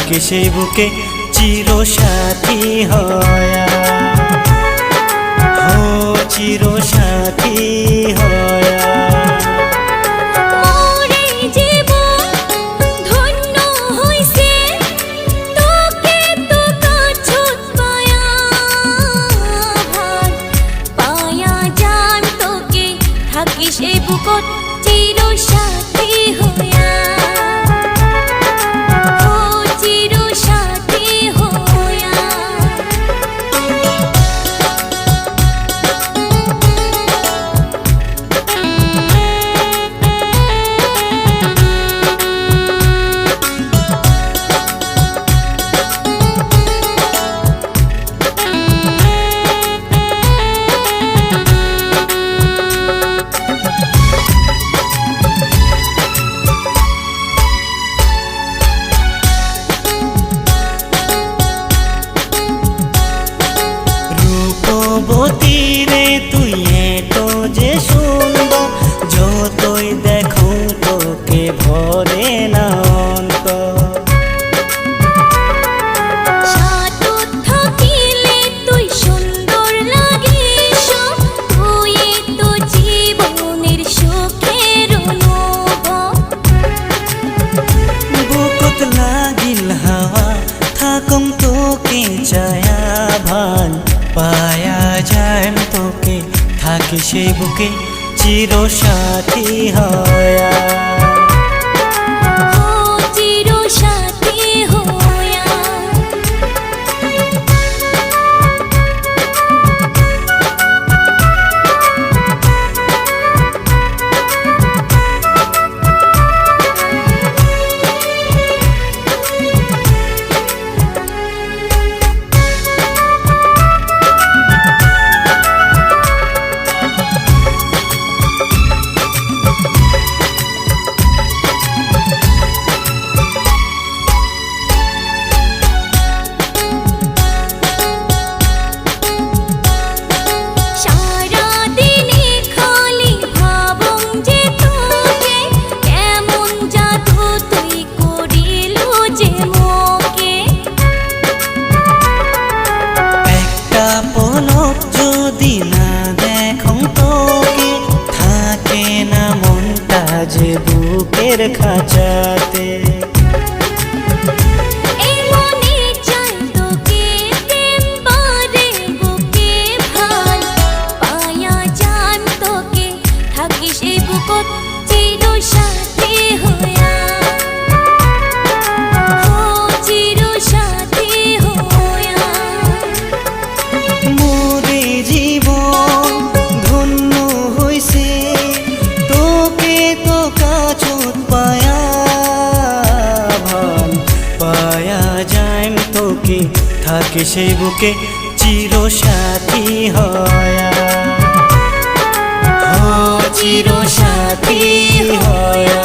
থাকে সেই বুকে চিরসাথী হয়া, ও চিরসাথী হয়া। সেই বুকত চিরসাথী হয়া, ও চিরসাথী হয়া। রূপবতীরে তুই এত যে সুন্দর, যতই দেখো তোকে ভরে না অন্তর। সাথে থাকিলে তুই সুন্দর লাগে সব, তুই তো জীবনের সুখের অনুভব। বুকত লাগিল হাওয়া থাকম তোকে চায়া, ভান পায়া যায় তোকে থাকে সেই বুকে চিরসাথী হয়া, ও চিরসাথী হয়া। যদি না দেখো তোকে থাকে না মনটা যে বুকের খাঁচাতে। থাকে সেই বুকে চিরসাথী হয়া, ও চিরসাথী হয়া।